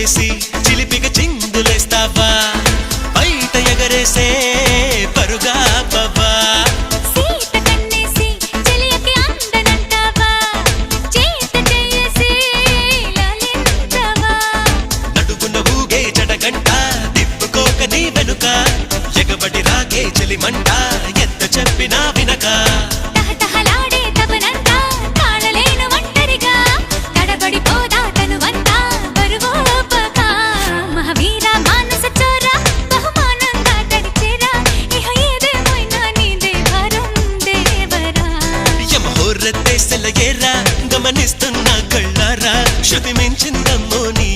కన్నేసి చిలిపిగా చిందులేస్తావా బయట ఎగరేసే పరుగా పవ్వా నడుగున ఊగే జడగంట తిప్పుకోక నీ వెనుక ఎగబడి రాగే చెలిమంట ఎంత చెప్పినా వినక గమనిస్తున్నా కళ్ళారా శృతి మించిందమ్మో నీ